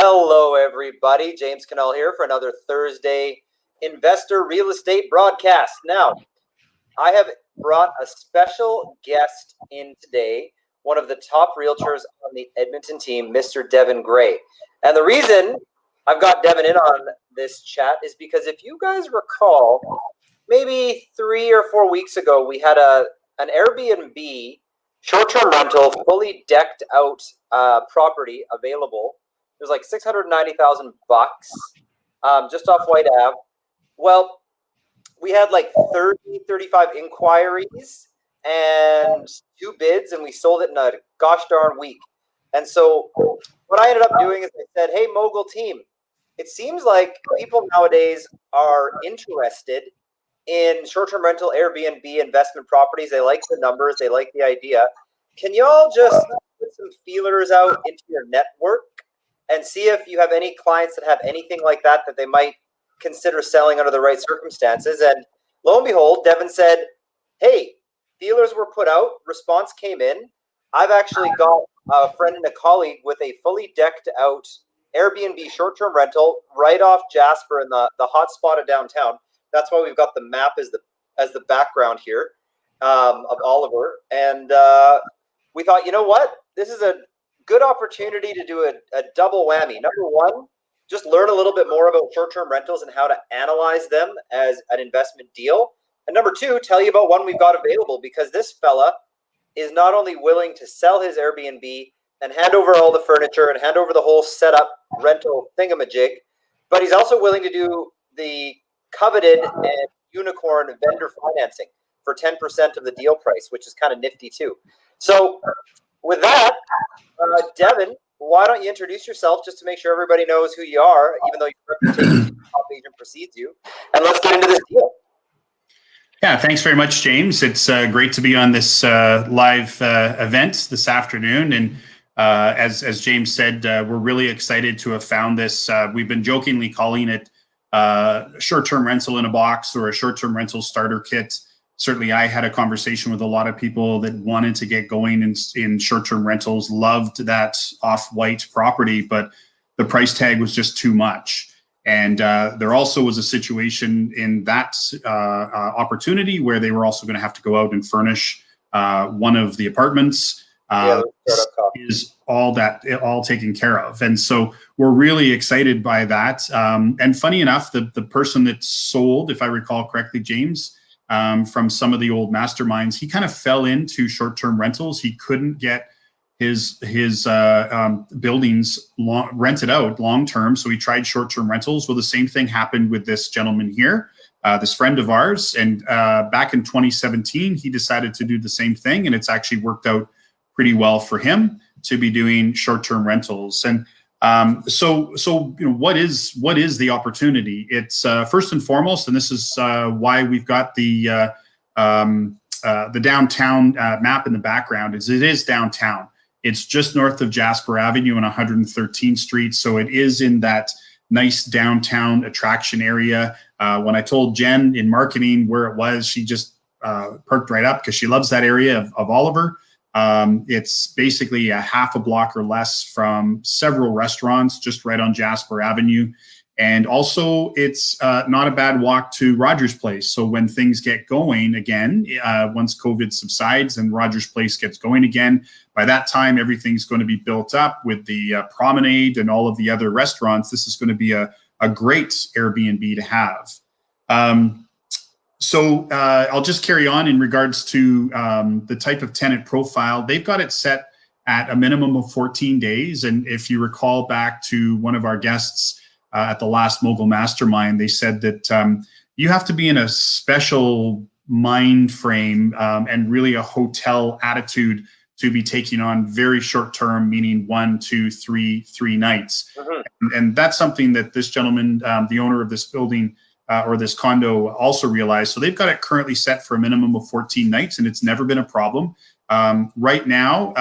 Hello, everybody. James Cannell here for another Thursday Investor Real Estate broadcast. Now, I have brought a special guest in today, one of the top realtors on the Edmonton team, Mr. Devin Gray. And the reason I've got Devin in on this chat is because if you guys recall, maybe 3 or 4 weeks ago, we had an Airbnb short-term rental, fully decked out property available. It was like $690,000 just off White Ave. Well, we had like 35 inquiries and 2 bids, and we sold it in a gosh darn week. And so what I ended up doing is I said, hey, Mogul team, it seems like people nowadays are interested in short-term rental Airbnb investment properties. They like the numbers. They like the idea. Can y'all just put some feelers out into your network and see if you have any clients that have anything like that they might consider selling under the right circumstances? And lo and behold, Devin said, hey, feelers were put out. Response came in. I've actually got a friend and a colleague with a fully decked out Airbnb short-term rental right off Jasper in the hot spot of downtown. That's why we've got the map as the background here of Oliver. And we thought, you know what? This is a good opportunity to do a double whammy. Number one, just learn a little bit more about short-term rentals and how to analyze them as an investment deal. And number two, tell you about one we've got available, because this fella is not only willing to sell his Airbnb and hand over all the furniture and hand over the whole setup rental thingamajig, but he's also willing to do the coveted and unicorn vendor financing for 10% of the deal price, which is kind of nifty too. So with that, Devin, why don't you introduce yourself just to make sure everybody knows who you are, even though your reputation top agent precedes you, and let's get into this deal. Yeah, thanks very much, James. It's great to be on this live event this afternoon. And as James said, we're really excited to have found this. We've been jokingly calling it short-term rental in a box or a short-term rental starter kit. Certainly, I had a conversation with a lot of people that wanted to get going in short-term rentals, loved that off-white property, but the price tag was just too much. And there also was a situation in that opportunity where they were also going to have to go out and furnish one of the apartments. Is all taken care of. And so we're really excited by that. And funny enough, the person that sold, if I recall correctly, James, from some of the old masterminds, he kind of fell into short-term rentals. He couldn't get his buildings rented out long-term, so he tried short-term rentals. Well, the same thing happened with this gentleman here, this friend of ours. And back in 2017, he decided to do the same thing, and it's actually worked out pretty well for him to be doing short-term rentals. And so you know, what is the opportunity? It's first and foremost, and this is why we've got the downtown map in the background. It is downtown. It's just north of Jasper Avenue on 113th Street, so it is in that nice downtown attraction area. When I told Jen in marketing where it was, she just perked right up because she loves that area of Oliver. It's basically a half a block or less from several restaurants just right on Jasper Avenue. And also it's not a bad walk to Rogers Place. So when things get going again, once COVID subsides and Rogers Place gets going again, by that time, everything's going to be built up with the promenade and all of the other restaurants. This is going to be a great Airbnb to have. So I'll just carry on in regards to the type of tenant profile. They've got it set at a minimum of 14 days. And if you recall back to one of our guests at the last Mogul Mastermind, they said that you have to be in a special mind frame and really a hotel attitude to be taking on very short term, meaning 1, 2, 3 nights. And that's something that this gentleman, the owner of this building, or this condo, also realized. So they've got it currently set for a minimum of 14 nights, and it's never been a problem. Right now,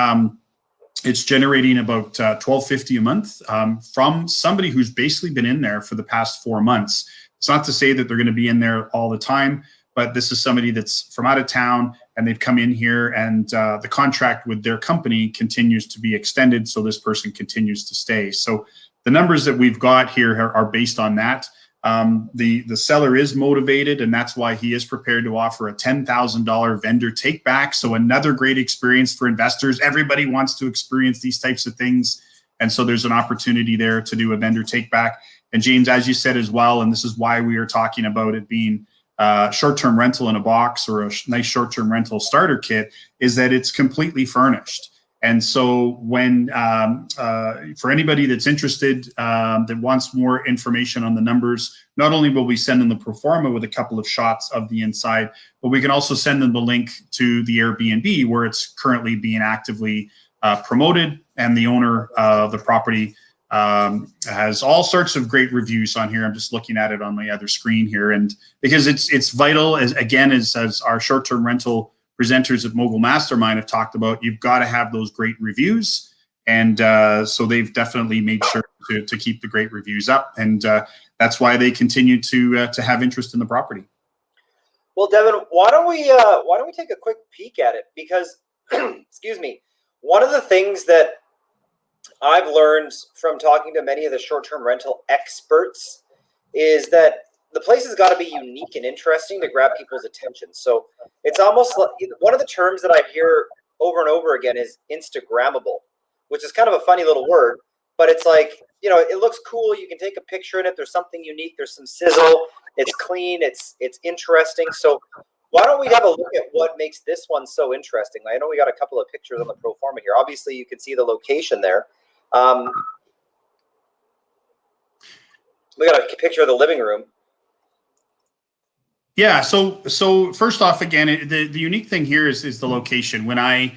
it's generating about $1,250 a month from somebody who's basically been in there for the past 4 months. It's not to say that they're going to be in there all the time, but this is somebody that's from out of town and they've come in here, and the contract with their company continues to be extended, so this person continues to stay. So the numbers that we've got here are based on that. The seller is motivated, and that's why he is prepared to offer a $10,000 vendor take back. So another great experience for investors. Everybody wants to experience these types of things. And so there's an opportunity there to do a vendor take back. And James, as you said as well, and this is why we are talking about it being short-term rental in a box or a nice short-term rental starter kit, is that it's completely furnished. And so when, for anybody that's interested, that wants more information on the numbers, not only will we send them the pro forma with a couple of shots of the inside, but we can also send them the link to the Airbnb where it's currently being actively promoted, and the owner of the property has all sorts of great reviews on here. I'm just looking at it on my other screen here, and because it's vital, as our short-term rental presenters at Mogul Mastermind have talked about, you've got to have those great reviews, and so they've definitely made sure to keep the great reviews up, and that's why they continue to have interest in the property. Well, Devin, why don't we take a quick peek at it? Because, excuse me, one of the things that I've learned from talking to many of the short-term rental experts is that the place has got to be unique and interesting to grab people's attention. So it's almost like one of the terms that I hear over and over again is Instagrammable, which is kind of a funny little word, but it's like, you know, it looks cool. You can take a picture in it. There's something unique. There's some sizzle. It's clean. It's interesting. So why don't we have a look at what makes this one so interesting? I know we got a couple of pictures on the pro forma here. Obviously, you can see the location there. We got a picture of the living room. Yeah. So first off, again, the unique thing here is the location. When I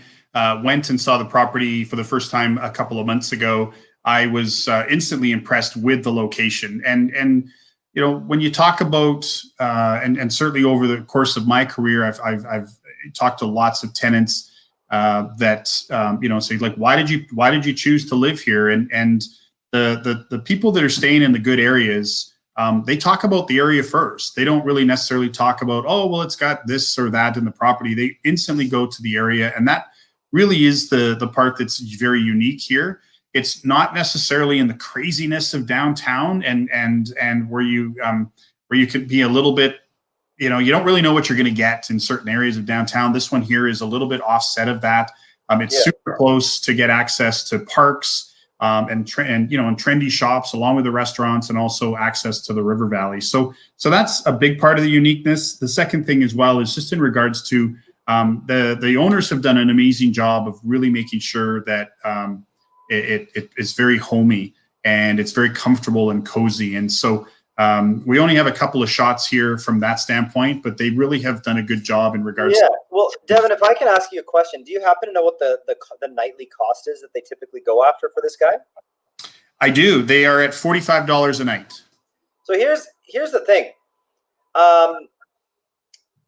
went and saw the property for the first time a couple of months ago, I was instantly impressed with the location. And you know, when you talk about and certainly over the course of my career, I've talked to lots of tenants that you know, say like, why did you choose to live here? And the people that are staying in the good areas, they talk about the area first. They don't really necessarily talk about, oh, well, it's got this or that in the property. They instantly go to the area, and that really is the part that's very unique here. It's not necessarily in the craziness of downtown and where you could be a little bit, you know, you don't really know what you're going to get in certain areas of downtown. This one here is a little bit offset of that. It's super close to get access to parks. And trendy shops along with the restaurants, and also access to the river valley. So that's a big part of the uniqueness. The second thing as well is just in regards to the owners have done an amazing job of really making sure that it is very homey and it's very comfortable and cozy. And so we only have a couple of shots here from that standpoint, but they really have done a good job in regards. Yeah. Well, Devin, if I can ask you a question, do you happen to know what the nightly cost is that they typically go after for this guy? I do. They are at $45 a night. So here's the thing.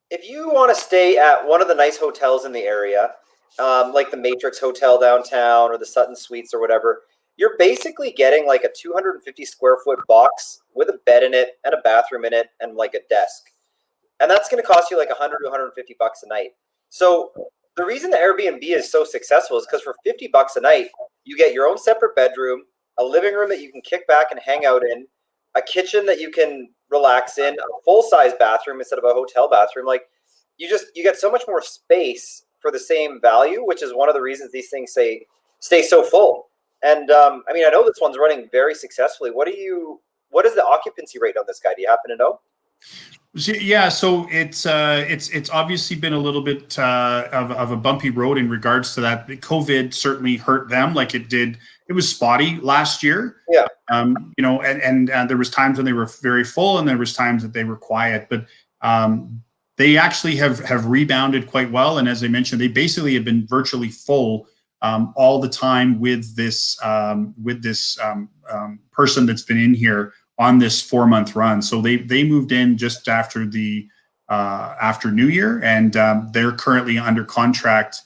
If you want to stay at one of the nice hotels in the area, like the Matrix Hotel downtown or the Sutton Suites or whatever, you're basically getting like a 250 square foot box with a bed in it and a bathroom in it and like a desk. And that's going to cost you like $100 to $150 a night. So the reason the Airbnb is so successful is because for $50 a night, you get your own separate bedroom, a living room that you can kick back and hang out in, a kitchen that you can relax in, a full-size bathroom instead of a hotel bathroom. Like you get so much more space for the same value, which is one of the reasons these things stay so full. And I mean, I know this one's running very successfully. What is the occupancy rate on this guy? Do you happen to know? Yeah, so it's obviously been a little bit of a bumpy road in regards to that. COVID certainly hurt them, like it did. It was spotty last year. Yeah. You know, and there was times when they were very full, and there was times that they were quiet. But they actually have rebounded quite well. And as I mentioned, they basically have been virtually full all the time with this person that's been in here on this 4-month run. So they moved in just after after New Year, and they're currently under contract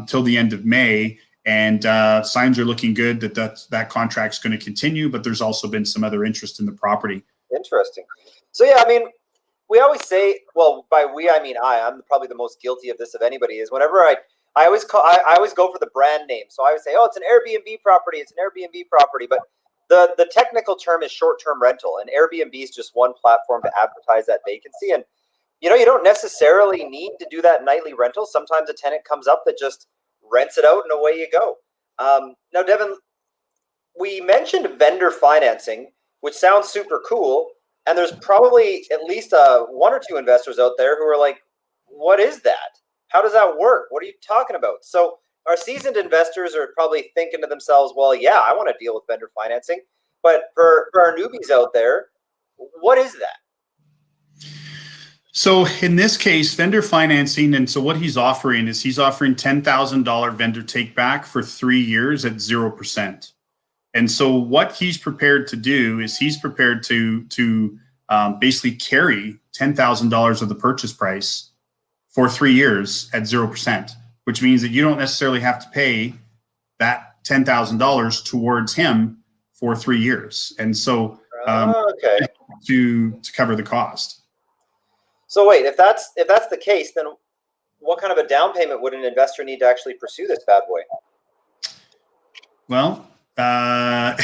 till the end of May. And signs are looking good that contract's going to continue, but there's also been some other interest in the property. Interesting. So yeah, I mean, we always say, well, by we I mean I'm probably the most guilty of this of anybody. Is whenever I always go for the brand name. So I would say, oh, it's an Airbnb property. It's an Airbnb property. But the technical term is short-term rental, and Airbnb is just one platform to advertise that vacancy. And you don't necessarily need to do that nightly rental. Sometimes a tenant comes up that just rents it out and away you go. Now, Devin, we mentioned vendor financing, which sounds super cool. And there's probably at least one or two investors out there who are like, what is that? How does that work? What are you talking about? So our seasoned investors are probably thinking to themselves, well, yeah, I want to deal with vendor financing. But for our newbies out there, what is that? So in this case, vendor financing, and so what he's offering is he's offering $10,000 vendor take back for 3 years at 0%. And so what he's prepared to do is he's prepared to basically carry $10,000 of the purchase price for 3 years at 0%, which means that you don't necessarily have to pay that $10,000 towards him for 3 years. And so Okay. to cover the cost. So wait, if that's the case, then what kind of a down payment would an investor need to actually pursue this bad boy? Well, I'm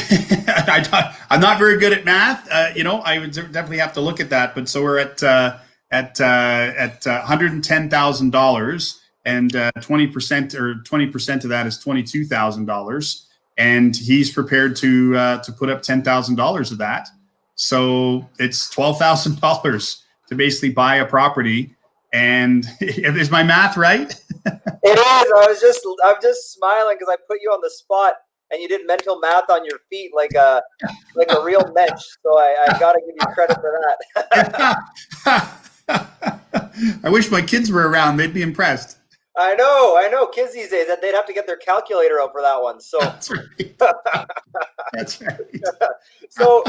not very good at math. I would definitely have to look at that. But so we're at $110,000, and 20% or 20% of that is $22,000, and he's prepared to put up $10,000 of that. So it's $12,000 to basically buy a property. And is my math right? It is. I'm just smiling because I put you on the spot and you did mental math on your feet like a real mensch. So I got to give you credit for that. I wish my kids were around. They'd be impressed. I know. Kids these days, that they'd have to get their calculator out for that one. So that's right. That's right. So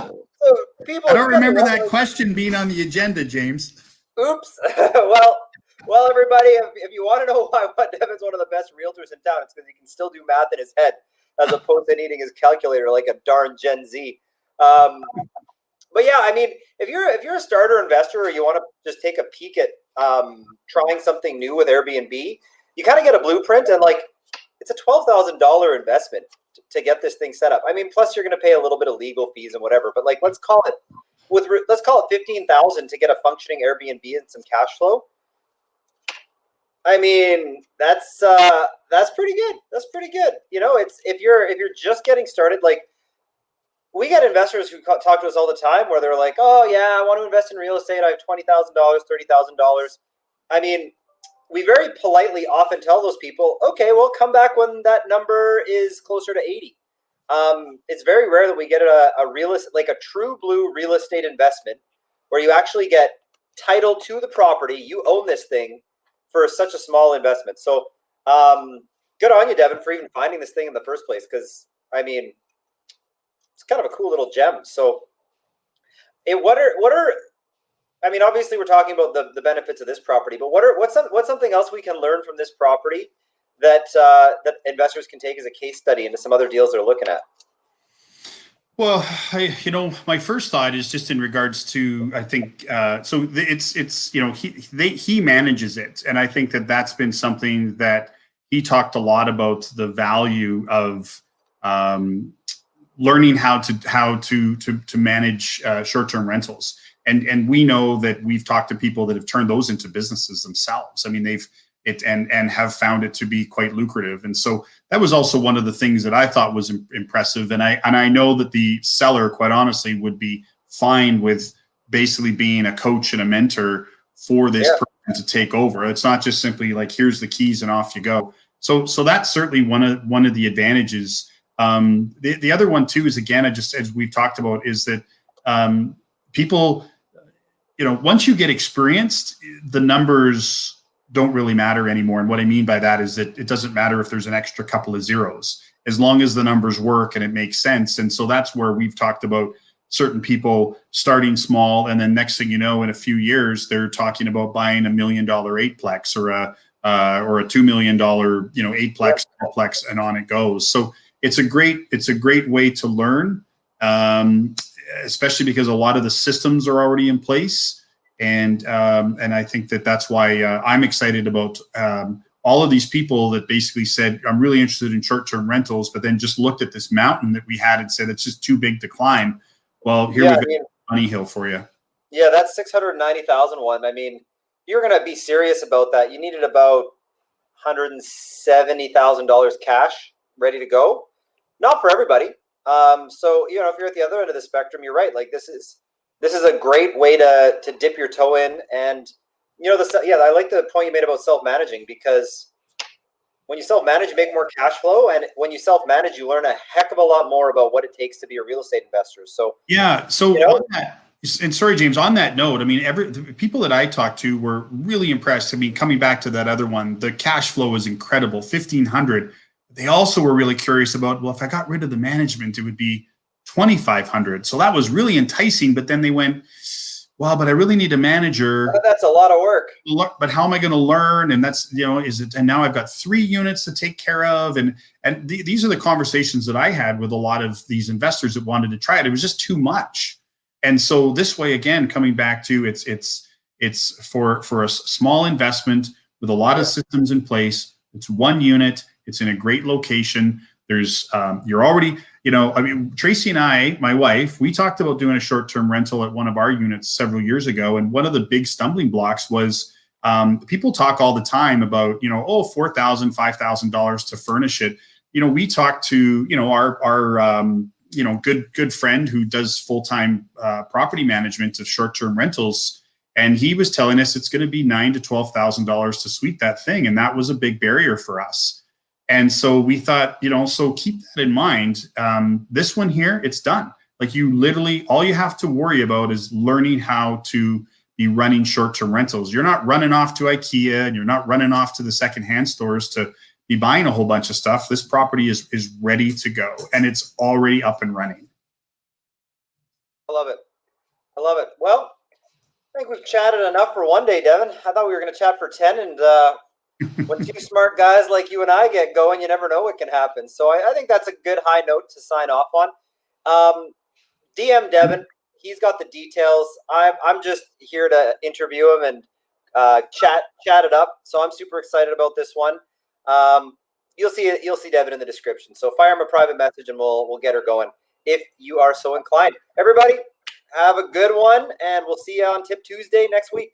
people. I don't remember that question being on the agenda, James. Oops. Well, everybody, if you want to know why Devin's one of the best realtors in town, it's because he can still do math in his head as opposed to needing his calculator like a darn Gen Z. But yeah, I mean, if you're a starter investor or you want to just take a peek at trying something new with Airbnb, you kind of get a blueprint, and like it's a $12,000 investment to get this thing set up. I mean, plus you're going to pay a little bit of legal fees and whatever. But like, let's call it $15,000 to get a functioning Airbnb and some cash flow. I mean, that's pretty good. That's pretty good. It's if you're just getting started, like we get investors who talk to us all the time where they're like, oh yeah, I want to invest in real estate. I have $20,000, $30,000. I mean, we very politely often tell those people, okay, well, come back when that number is closer to 80. It's very rare that we get a true blue real estate investment where you actually get title to the property. You own this thing for such a small investment. So good on you, Devin, for even finding this thing in the first place. Because I mean, it's kind of a cool little gem. So I mean, obviously we're talking about the benefits of this property, but what's something else we can learn from this property that investors can take as a case study into some other deals they're looking at? Well, my first thought is just in regards to, I think, so it's he manages it, and I think that's been something that he talked a lot about, the value of learning how to manage short-term rentals, and we know that we've talked to people that have turned those into businesses themselves. I mean, and have found it to be quite lucrative. And so that was also one of the things that I thought was impressive. And I know that the seller, quite honestly, would be fine with basically being a coach and a mentor for this person to take over. It's not just simply like, here's the keys and off you go. So that's certainly one of the advantages. The other one too is, again, as we've talked about, is that people, once you get experienced, the numbers don't really matter anymore. And what I mean by that is that it doesn't matter if there's an extra couple of zeros, as long as the numbers work and it makes sense. And so that's where we've talked about certain people starting small, and then next thing you know, in a few years, they're talking about buying $1 million eightplex or a $2 million eightplex, fourplex, and on it goes. So it's a great way to learn, especially because a lot of the systems are already in place. And I think that's why I'm excited about all of these people that basically said, I'm really interested in short-term rentals, but then just looked at this mountain that we had and said, it's just too big to climb. Well, here we've got Bunny Hill for you. Yeah, that's 690,000 one. I mean, you're going to be serious about that. You needed about $170,000 cash ready to go. Not for everybody. So, you know, if you're at the other end of the spectrum, you're right. Like this is a great way to dip your toe in. And, you know, I like the point you made about self-managing, because when you self-manage, you make more cash flow. And when you self-manage, you learn a heck of a lot more about what it takes to be a real estate investor. So, yeah. So you know, on that, and sorry, James, on that note, I mean, the people that I talked to were really impressed. I mean, coming back to that other one, the cash flow was incredible, 1,500. They also were really curious about, well, if I got rid of the management, it would be 2,500. So that was really enticing. But then they went, well, but I really need a manager. That's a lot of work. But how am I going to learn? And that's, you know, and now I've got 3 units to take care of. And these are the conversations that I had with a lot of these investors that wanted to try it. It was just too much. And so this way, again, coming back to it's for a small investment with a lot of systems in place. It's 1 unit. It's in a great location. There's you're already, you know, I mean, Tracy and I, my wife, we talked about doing a short-term rental at one of our units several years ago. And one of the big stumbling blocks was people talk all the time about, you know, oh, $4,000, $5,000 to furnish it. You know, we talked to, you know, our you know, good friend who does full-time property management of short-term rentals. And he was telling us it's going to be $9,000 to $12,000 to suite that thing. And that was a big barrier for us. And so we thought, you know, so keep that in mind. This one here, it's done. Like you literally, all you have to worry about is learning how to be running short-term rentals. You're not running off to IKEA and you're not running off to the secondhand stores to be buying a whole bunch of stuff. This property is ready to go and it's already up and running. I love it. I love it. Well, I think we've chatted enough for one day, Devin. I thought we were going to chat for 10, and when 2 smart guys like you and I get going, you never know what can happen. So I think that's a good high note to sign off on. DM Devin. He's got the details. I'm just here to interview him and chat it up. So I'm super excited about this one. You'll see Devin in the description. So fire him a private message and we'll get her going if you are so inclined. Everybody, have a good one, and we'll see you on Tip Tuesday next week.